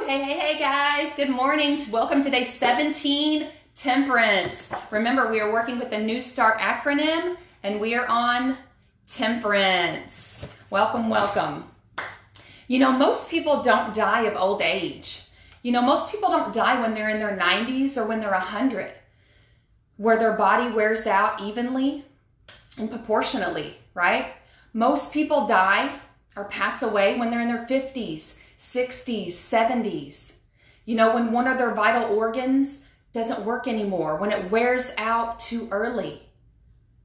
Hey guys, good morning. Welcome to day 17, Temperance. Remember, we are working with the New Start acronym and we are on Temperance. Welcome. You know, most people don't die of old age. You know, most people don't die when they're in their 90s or when they're 100, where their body wears out evenly and proportionately, right? Most people die or pass away when they're in their 50s, 60s, 70s. You know, when one of their vital organs doesn't work anymore, when it wears out too early.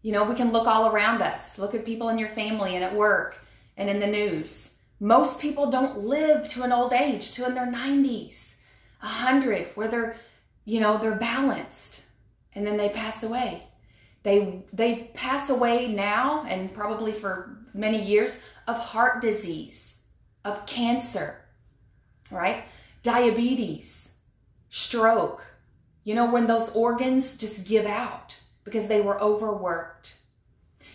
You know, we can look all around us. Look at people in your family and at work and in the news. Most people don't live to an old age, to in their 90s, 100, where they're balanced, and then they pass away. They pass away now, and probably for many years, of heart disease, of cancer, right? Diabetes, stroke. You know, when those organs just give out because they were overworked.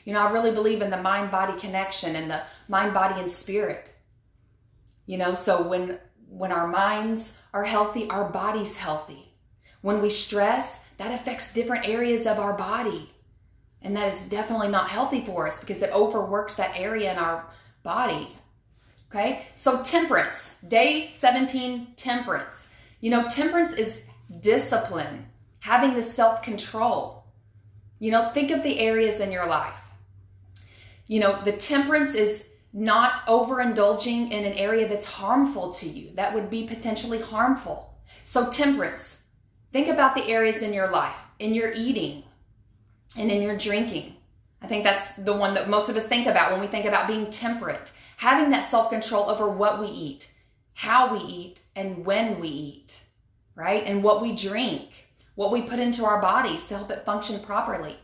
You know, I really believe in the mind-body connection and the mind, body, and spirit. You know, so when our minds are healthy, our body's healthy. When we stress, that affects different areas of our body. And that is definitely not healthy for us because it overworks that area in our body. Okay, so temperance, day 17, temperance. You know, temperance is discipline, having the self-control. You know, think of the areas in your life. You know, the temperance is not overindulging in an area that's harmful to you. That would be potentially harmful. So temperance, think about the areas in your life, in your eating, and in your drinking. I think that's the one that most of us think about when we think about being temperate. Having that self-control over what we eat, how we eat, and when we eat, right? And what we drink, what we put into our bodies to help it function properly.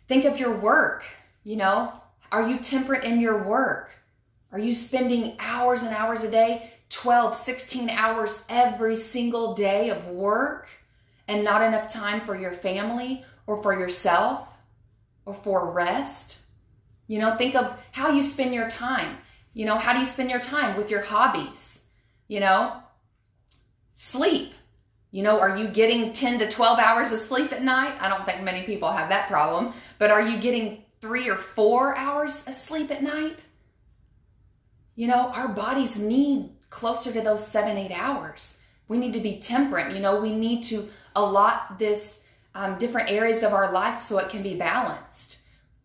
Think of your work, you know. Are you temperate in your work? Are you spending hours and hours a day, 12, 16 hours every single day of work and not enough time for your family or for yourself or for rest? You know, think of how you spend your time. You know, how do you spend your time with your hobbies? You know, sleep. You know, are you getting 10 to 12 hours of sleep at night? I don't think many people have that problem, but are you getting 3 or 4 hours of sleep at night? You know, our bodies need closer to those 7, 8 hours. We need to be temperate. You know, we need to allot this different areas of our life so it can be balanced.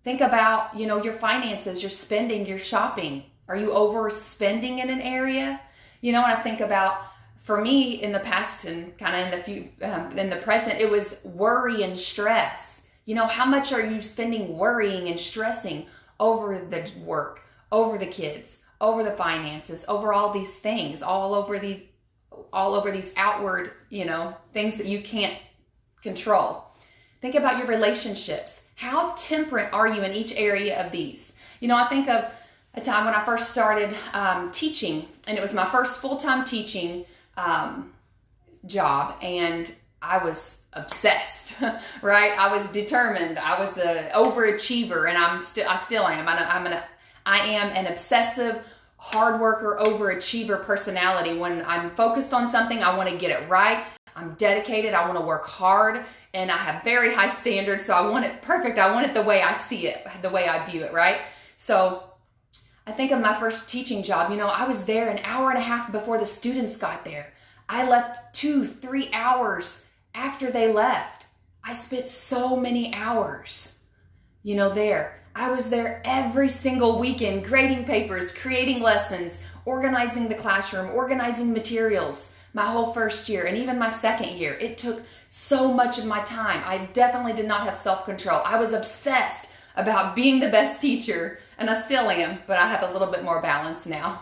Think about, you know, your finances, your spending, your shopping. Are you overspending in an area? You know, and I think about, for me in the past and kind of in the present, it was worry and stress. You know, how much are you spending worrying and stressing over the work, over the kids, over the finances, over all these things, all over these outward, you know, things that you can't control. Think about your relationships. How temperate are you in each area of these? You know, I think of a time when I first started teaching, and it was my first full-time teaching job, and I was obsessed, right? I was determined. I was an overachiever, and I still am. I am an obsessive, hard worker, overachiever personality. When I'm focused on something, I want to get it right. I'm dedicated. I want to work hard, and I have very high standards. So I want it perfect. I want it the way I see it, the way I view it, right? So I think of my first teaching job. You know, I was there an hour and a half before the students got there. I left 2-3 hours after they left. I spent so many hours, you know, there. I was there every single weekend, grading papers, creating lessons, organizing the classroom, organizing materials. My whole first year and even my second year, it took so much of my time. I definitely did not have self-control. I was obsessed about being the best teacher, and I still am, but I have a little bit more balance now.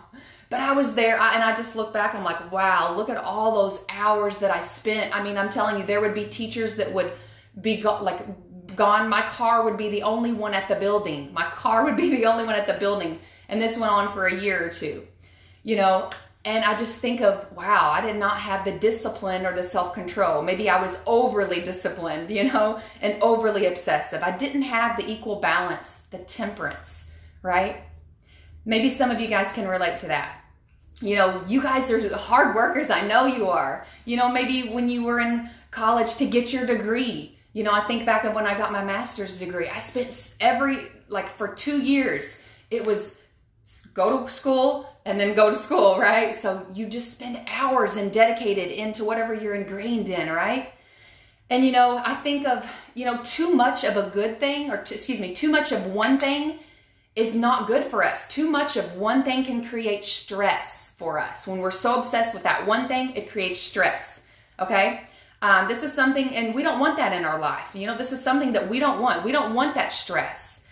But I was there, and I just look back, I'm like, wow, look at all those hours that I spent. I mean, I'm telling you, there would be teachers that would be gone. My car would be the only one at the building. And this went on for a year or two, you know. And I just think of, wow, I did not have the discipline or the self-control. Maybe I was overly disciplined, you know, and overly obsessive. I didn't have the equal balance, the temperance, right? Maybe some of you guys can relate to that. You guys are hard workers. I know you are. Maybe when you were in college to get your degree. I think back of when I got my master's degree. I spent for 2 years, it was go to school and then go to school, right? So you just spend hours and dedicated into whatever you're ingrained in, right? And, I think of, too much of a good thing, too much of one thing is not good for us. Too much of one thing can create stress for us. When we're so obsessed with that one thing, it creates stress, okay? This is something, and we don't want that in our life. This is something that we don't want. We don't want that stress,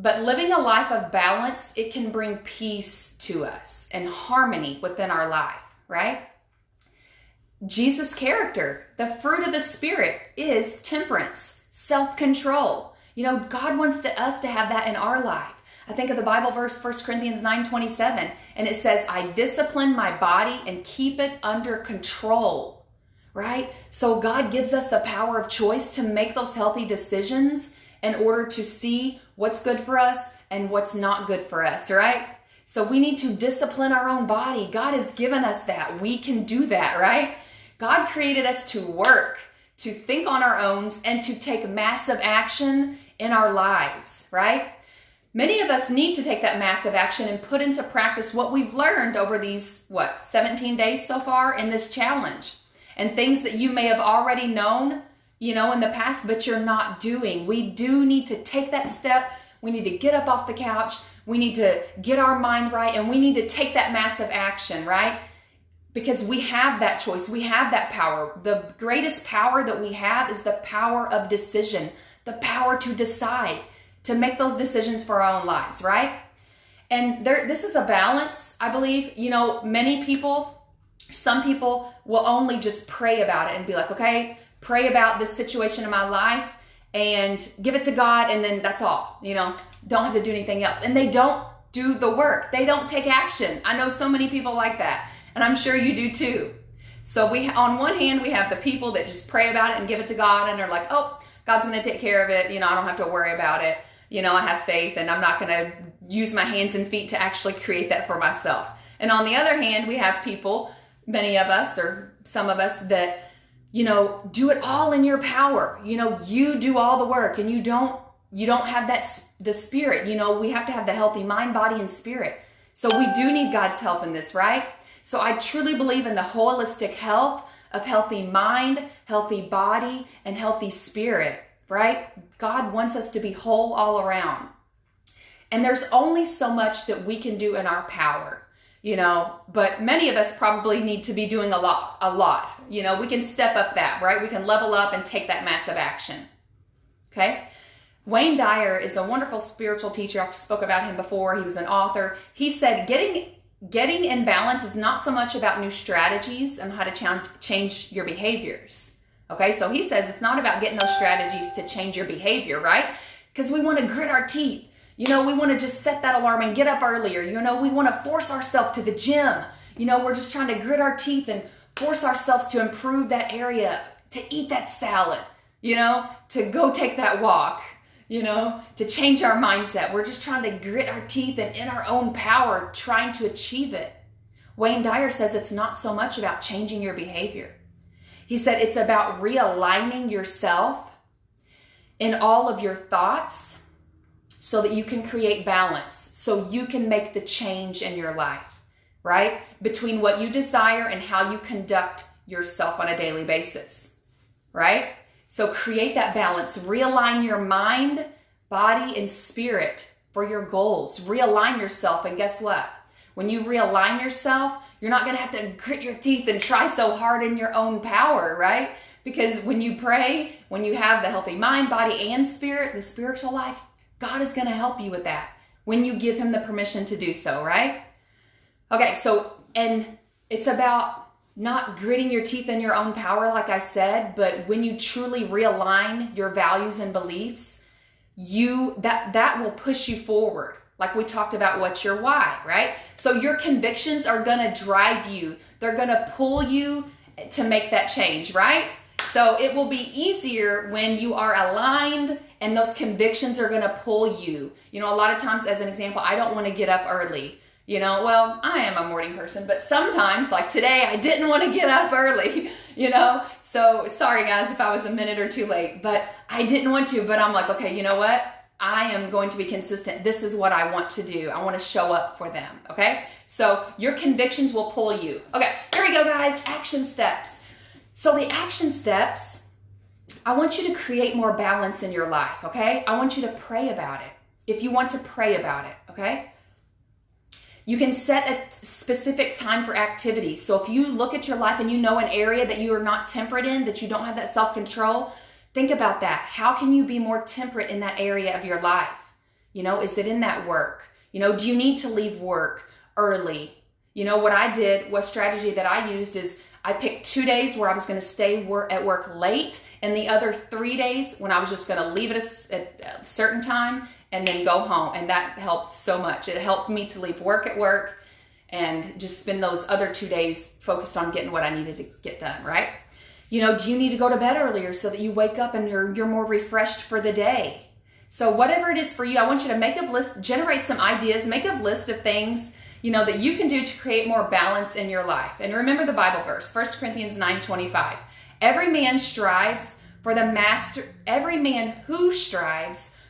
but living a life of balance, it can bring peace to us and harmony within our life, right? Jesus' character, the fruit of the Spirit is temperance, self-control. God wants us to have that in our life. I think of the Bible verse, 1 Corinthians 9:27, and it says, I discipline my body and keep it under control, right? So God gives us the power of choice to make those healthy decisions in order to see what's good for us and what's not good for us, right? So we need to discipline our own body. God has given us that. We can do that, right? God created us to work, to think on our own, and to take massive action in our lives, right? Many of us need to take that massive action and put into practice what we've learned over these, 17 days so far in this challenge. And things that you may have already known, in the past, but you're not doing. We do need to take that step. We need to get up off the couch. We need to get our mind right, and we need to take that massive action, right? Because we have that choice. We have that power. The greatest power that we have is the power of decision, the power to decide, to make those decisions for our own lives, right? And this is a balance, I believe. Some people will only just pray about it and be like, okay, pray about this situation in my life and give it to God, and then that's all. Don't have to do anything else. And they don't do the work. They don't take action. I know so many people like that. And I'm sure you do too. So on one hand, we have the people that just pray about it and give it to God, and they're like, oh, God's going to take care of it. I don't have to worry about it. I have faith, and I'm not going to use my hands and feet to actually create that for myself. And on the other hand, we have people, many of us or some of us, that, do it all in your power. You do all the work, and you don't have the Spirit. We have to have the healthy mind, body, and spirit. So we do need God's help in this, right? So I truly believe in the holistic health of healthy mind, healthy body, and healthy spirit, right? God wants us to be whole all around. And there's only so much that we can do in our power, but many of us probably need to be doing a lot. We can step up that, right? We can level up and take that massive action, okay? Wayne Dyer is a wonderful spiritual teacher. I've spoke about him before. He was an author. He said, Getting in balance is not so much about new strategies and how to change your behaviors. Okay, so he says it's not about getting those strategies to change your behavior, right? Because we want to grit our teeth. We want to just set that alarm and get up earlier. We want to force ourselves to the gym. We're just trying to grit our teeth and force ourselves to improve that area, to eat that salad, to go take that walk. To change our mindset. We're just trying to grit our teeth and in our own power, trying to achieve it. Wayne Dyer says it's not so much about changing your behavior. He said it's about realigning yourself in all of your thoughts so that you can create balance, so you can make the change in your life, right? Between what you desire and how you conduct yourself on a daily basis, right? So create that balance. Realign your mind, body, and spirit for your goals. Realign yourself, and guess what? When you realign yourself, you're not going to have to grit your teeth and try so hard in your own power, right? Because when you pray, when you have the healthy mind, body, and spirit, the spiritual life, God is going to help you with that when you give him the permission to do so, right? Okay, and it's about not gritting your teeth in your own power, like I said, but when you truly realign your values and beliefs, that will push you forward. Like we talked about, what's your why, right? So your convictions are going to drive you. They're going to pull you to make that change, right? So it will be easier when you are aligned and those convictions are going to pull you. A lot of times, as an example, I don't want to get up early. Well, I am a morning person, but sometimes, like today, I didn't want to get up early, So sorry guys if I was a minute or two late, but I didn't want to. But I'm like, okay, you know what? I am going to be consistent. This is what I want to do. I want to show up for them, okay? So your convictions will pull you. Okay, here we go, guys. Action steps. So the action steps, I want you to create more balance in your life, okay? I want you to pray about it. If you want to pray about it, okay? You can set a specific time for activities. So if you look at your life and you know an area that you are not temperate in, that you don't have that self-control, think about that. How can you be more temperate in that area of your life? Is it in that work? Do you need to leave work early? What I did, what strategy that I used is I picked 2 days where I was going to stay at work late, and the other 3 days when I was just going to leave it at a certain time and then go home. And that helped so much. It helped me to leave work at work and just spend those other 2 days focused on getting what I needed to get done, right? Do you need to go to bed earlier so that you wake up and you're more refreshed for the day? So whatever it is for you, I want you to make a list, generate some ideas, make a list of things, that you can do to create more balance in your life. And remember the Bible verse, 1 Corinthians 9:25. Every man who strives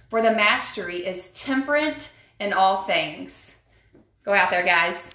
for the mastery is temperate in all things. Go out there, guys.